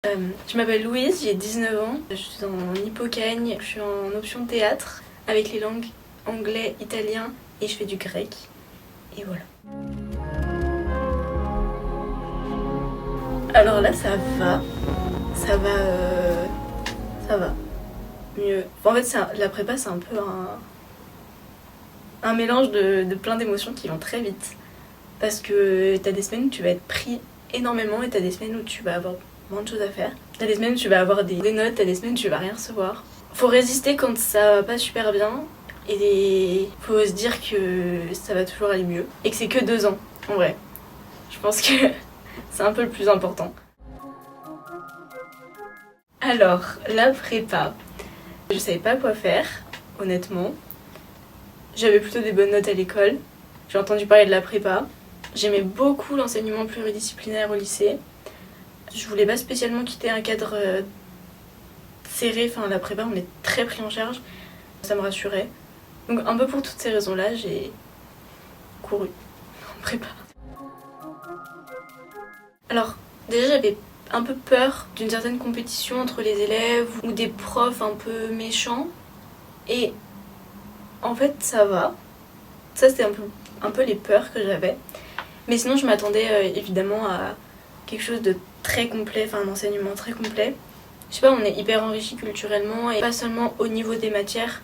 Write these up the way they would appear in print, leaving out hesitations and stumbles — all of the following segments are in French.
Je m'appelle Louise, j'ai 19 ans, je suis en Hippocagne, je suis en option théâtre avec les langues anglais, italien et je fais du grec. Et voilà. Alors là ça va, ça va, ça va, mieux. En fait la prépa c'est un peu un mélange de plein d'émotions qui vont très vite. Parce que t'as des semaines où tu vas être pris énormément et t'as des semaines où tu vas avoir moins de choses à faire. T'as des semaines où tu vas avoir des notes, t'as des semaines où tu vas rien recevoir. Faut résister quand ça va pas super bien et faut se dire que ça va toujours aller mieux. Et que c'est que 2 ans, en vrai. Je pense que c'est un peu le plus important. Alors, la prépa. Je savais pas quoi faire, honnêtement. J'avais plutôt des bonnes notes à l'école. J'ai entendu parler de la prépa. J'aimais beaucoup l'enseignement pluridisciplinaire au lycée. Je voulais pas spécialement quitter un cadre serré, enfin la prépa on est très pris en charge, ça me rassurait. Donc un peu pour toutes ces raisons-là, j'ai couru en prépa. Alors déjà j'avais un peu peur d'une certaine compétition entre les élèves ou des profs un peu méchants. Et en fait ça va. Ça c'était un peu les peurs que j'avais. Mais sinon je m'attendais évidemment à quelque chose de très complet, enfin un enseignement très complet. Je sais pas, on est hyper enrichi culturellement et pas seulement au niveau des matières,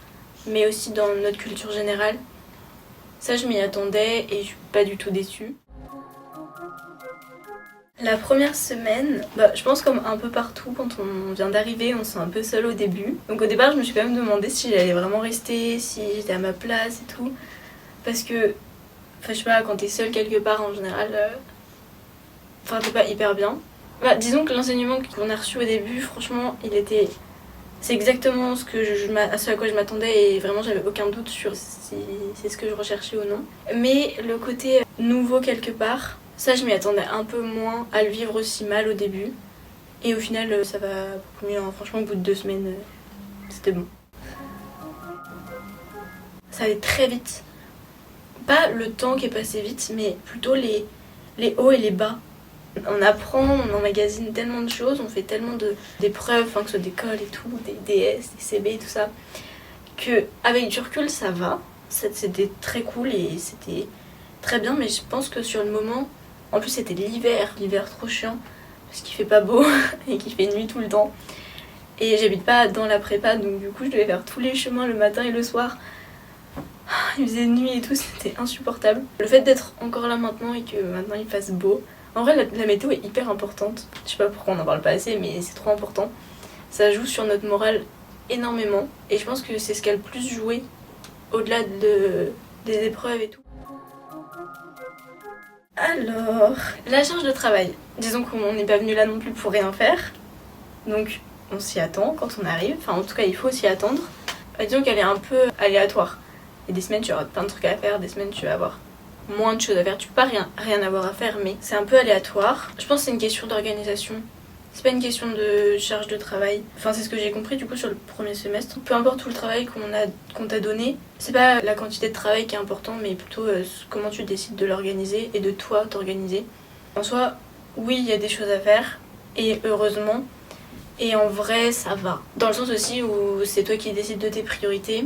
mais aussi dans notre culture générale. Ça, je m'y attendais et je suis pas du tout déçue. La première semaine, je pense comme un peu partout, quand on vient d'arriver, on se sent un peu seul au début. Donc au départ, je me suis quand même demandé si j'allais vraiment rester, si j'étais à ma place et tout. Parce que, enfin je sais pas, quand t'es seule quelque part en général, t'es pas hyper bien. Disons que l'enseignement qu'on a reçu au début, franchement, c'est exactement ce à quoi je m'attendais et vraiment j'avais aucun doute sur si c'est ce que je recherchais ou non. Mais le côté nouveau quelque part, ça je m'y attendais un peu moins à le vivre aussi mal au début. Et au final ça va beaucoup mieux, hein. Franchement au bout de 2 semaines, c'était bon. Ça allait très vite. Pas le temps qui est passé vite, mais plutôt les hauts et les bas. On apprend, on emmagasine tellement de choses, on fait tellement d'épreuves, que ce soit d'école et tout, des DS, des CB et tout ça, qu'avec du recul ça va. C'était très cool et c'était très bien, mais je pense que sur le moment, en plus c'était l'hiver trop chiant, parce qu'il fait pas beau et qu'il fait nuit tout le temps. Et j'habite pas dans la prépa, donc du coup je devais faire tous les chemins le matin et le soir. Il faisait nuit et tout, c'était insupportable. Le fait d'être encore là maintenant et que maintenant il fasse beau, en vrai, la météo est hyper importante. Je sais pas pourquoi on en parle pas assez, mais c'est trop important. Ça joue sur notre morale énormément. Et je pense que c'est ce qui a le plus joué au-delà des épreuves et tout. Alors, la charge de travail. Disons qu'on n'est pas venu là non plus pour rien faire. Donc, on s'y attend quand on arrive. Enfin, en tout cas, il faut s'y attendre. Disons qu'elle est un peu aléatoire. Il y a des semaines, tu auras plein de trucs à faire. Des semaines, tu vas avoir moins de choses à faire. Tu peux pas rien avoir à faire, mais c'est un peu aléatoire. Je pense que c'est une question d'organisation. C'est pas une question de charge de travail. Enfin, c'est ce que j'ai compris du coup sur le premier semestre. Peu importe tout le travail qu'on t'a donné, c'est pas la quantité de travail qui est important, mais plutôt comment tu décides de l'organiser et de toi t'organiser. En soi, oui, il y a des choses à faire, et heureusement. Et en vrai, ça va. Dans le sens aussi où c'est toi qui décides de tes priorités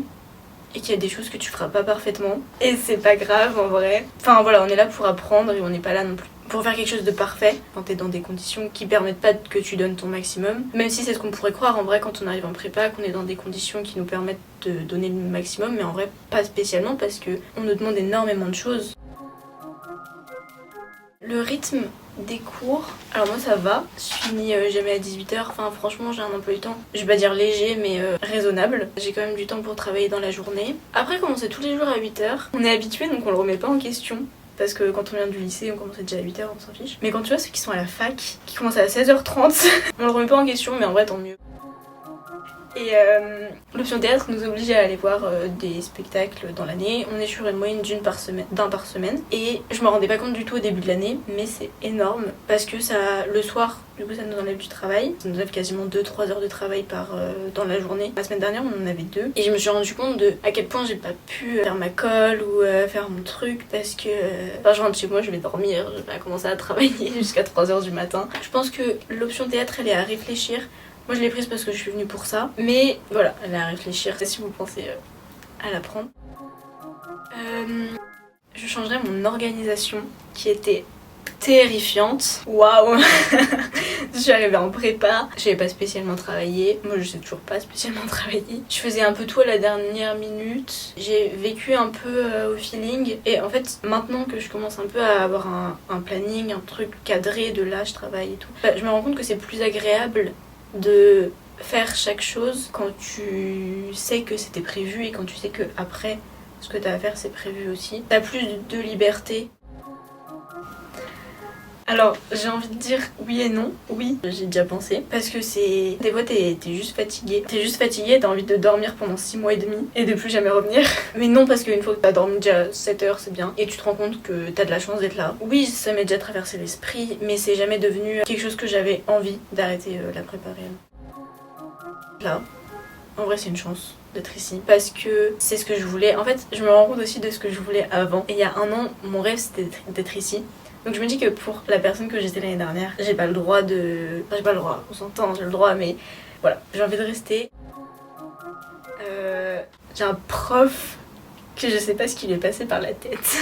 et qu'il y a des choses que tu feras pas parfaitement. Et c'est pas grave en vrai. Enfin voilà, on est là pour apprendre et on n'est pas là non plus pour faire quelque chose de parfait quand t'es dans des conditions qui permettent pas que tu donnes ton maximum. Même si c'est ce qu'on pourrait croire en vrai quand on arrive en prépa, qu'on est dans des conditions qui nous permettent de donner le maximum, mais en vrai pas spécialement parce que on nous demande énormément de choses. Le rythme des cours, alors moi ça va, je finis jamais à 18h, enfin franchement j'ai un emploi du temps, je vais pas dire léger mais raisonnable, j'ai quand même du temps pour travailler dans la journée. Après commencer tous les jours à 8h, on est habitué donc on le remet pas en question, parce que quand on vient du lycée on commençait déjà à 8h, on s'en fiche. Mais quand tu vois ceux qui sont à la fac, qui commencent à 16h30, on le remet pas en question mais en vrai tant mieux. Et l'option théâtre nous oblige à aller voir des spectacles dans l'année. On est sur une moyenne d'un par semaine. Et je me rendais pas compte du tout au début de l'année, mais c'est énorme parce que ça, le soir, du coup ça nous enlève du travail. Ça nous enlève quasiment 2-3 heures de travail dans la journée. La semaine dernière on en avait 2. Et je me suis rendu compte de à quel point j'ai pas pu faire ma colle ou faire mon truc parce que enfin, je rentre chez moi, je vais dormir, je vais pas commencer à travailler jusqu'à 3 heures du matin. Je pense que l'option théâtre elle est à réfléchir. Moi je l'ai prise parce que je suis venue pour ça, mais voilà, elle est à réfléchir si vous pensez à la prendre. Je changerais mon organisation qui était terrifiante. Waouh. Je suis arrivée en prépa, j'avais pas spécialement travaillé, moi je sais toujours pas spécialement travailler. Je faisais un peu tout à la dernière minute, j'ai vécu un peu au feeling et en fait maintenant que je commence un peu à avoir un planning, un truc cadré de là je travaille et tout, je me rends compte que c'est plus agréable de faire chaque chose quand tu sais que c'était prévu et quand tu sais que après ce que t'as à faire c'est prévu aussi. T'as plus de liberté. Alors j'ai envie de dire oui et non. Oui, j'ai déjà pensé parce que c'est des fois t'es juste fatigué. T'es juste fatigué, t'as envie de dormir pendant 6 mois et demi et de plus jamais revenir. Mais non, parce qu'une fois que t'as dormi déjà 7 heures c'est bien et tu te rends compte que t'as de la chance d'être là. Oui, ça m'est déjà traversé l'esprit, mais c'est jamais devenu quelque chose que j'avais envie d'arrêter la prépa réellement. Là, en vrai c'est une chance d'être ici parce que c'est ce que je voulais. En fait je me rends compte aussi de ce que je voulais avant et il y a un an mon rêve c'était d'être ici. Donc je me dis que pour la personne que j'étais l'année dernière, j'ai pas le droit de... Enfin, j'ai pas le droit, on s'entend, j'ai le droit, mais voilà, j'ai envie de rester. J'ai un prof que je sais pas ce qui lui est passé par la tête.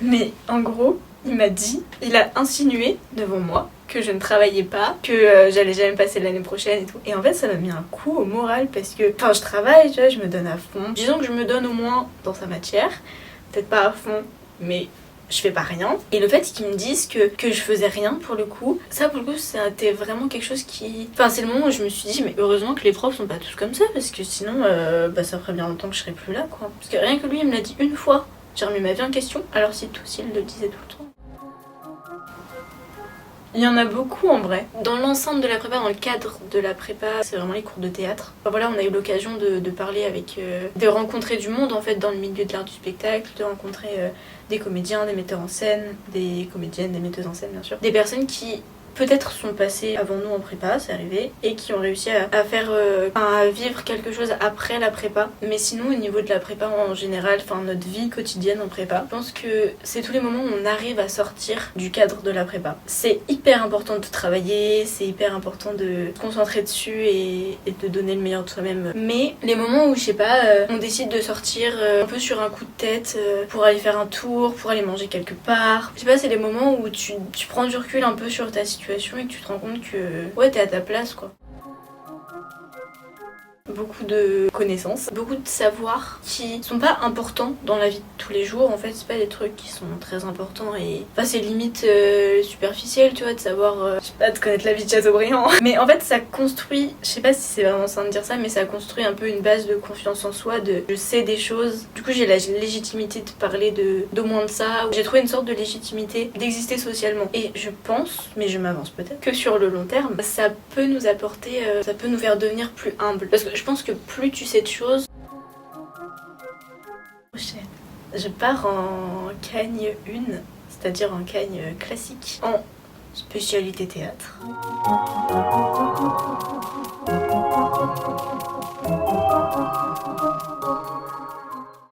Mais en gros, il m'a dit, il a insinué devant moi que je ne travaillais pas, que j'allais jamais passer l'année prochaine et tout. Et en fait, ça m'a mis un coup au moral parce que, enfin, je travaille, tu vois, je me donne à fond. Disons que je me donne au moins dans sa matière, peut-être pas à fond, mais je fais pas rien. Et le fait qu'ils me disent que je faisais rien pour le coup, ça pour le coup c'était vraiment quelque chose qui... Enfin c'est le moment où je me suis dit mais heureusement que les profs sont pas tous comme ça parce que sinon ça ferait bien longtemps que je serais plus là quoi. Parce que rien que lui il me l'a dit une fois, j'ai remis ma vie en question, alors si tout s'il le disait tout le temps. Il y en a beaucoup en vrai. Dans l'enceinte de la prépa, dans le cadre de la prépa, c'est vraiment les cours de théâtre. Enfin, voilà, on a eu l'occasion de parler avec... de rencontrer du monde en fait dans le milieu de l'art du spectacle, de rencontrer des comédiens, des metteurs en scène, des comédiennes, des metteuses en scène bien sûr. Des personnes qui peut-être sont passées avant nous en prépa, c'est arrivé, et qui ont réussi à faire, à vivre quelque chose après la prépa. Mais sinon au niveau de la prépa en général, enfin notre vie quotidienne en prépa, je pense que c'est tous les moments où on arrive à sortir du cadre de la prépa. C'est hyper important de travailler, c'est hyper important de se concentrer dessus et de donner le meilleur de soi-même. Mais les moments où je sais pas, on décide de sortir un peu sur un coup de tête pour aller faire un tour, pour aller manger quelque part. Je sais pas, c'est les moments où tu prends du recul un peu sur ta situation et que tu te rends compte que ouais t'es à ta place quoi. Beaucoup de connaissances, beaucoup de savoirs qui sont pas importants dans la vie de tous les jours. En fait, c'est pas des trucs qui sont très importants et enfin c'est limite superficiel, tu vois, de savoir, je sais pas, de connaître la vie de Chateaubriand. Mais en fait, ça construit, je sais pas si c'est vraiment ça de dire ça, mais ça construit un peu une base de confiance en soi, de je sais des choses. Du coup, j'ai la légitimité de parler d'au moins de ça. J'ai trouvé une sorte de légitimité d'exister socialement. Et je pense, mais je m'avance peut-être, que sur le long terme, ça peut nous apporter, ça peut nous faire devenir plus humbles. Parce que je pense que plus tu sais de choses... Je pars en Cagne 1, c'est-à-dire en Cagne classique, en spécialité théâtre.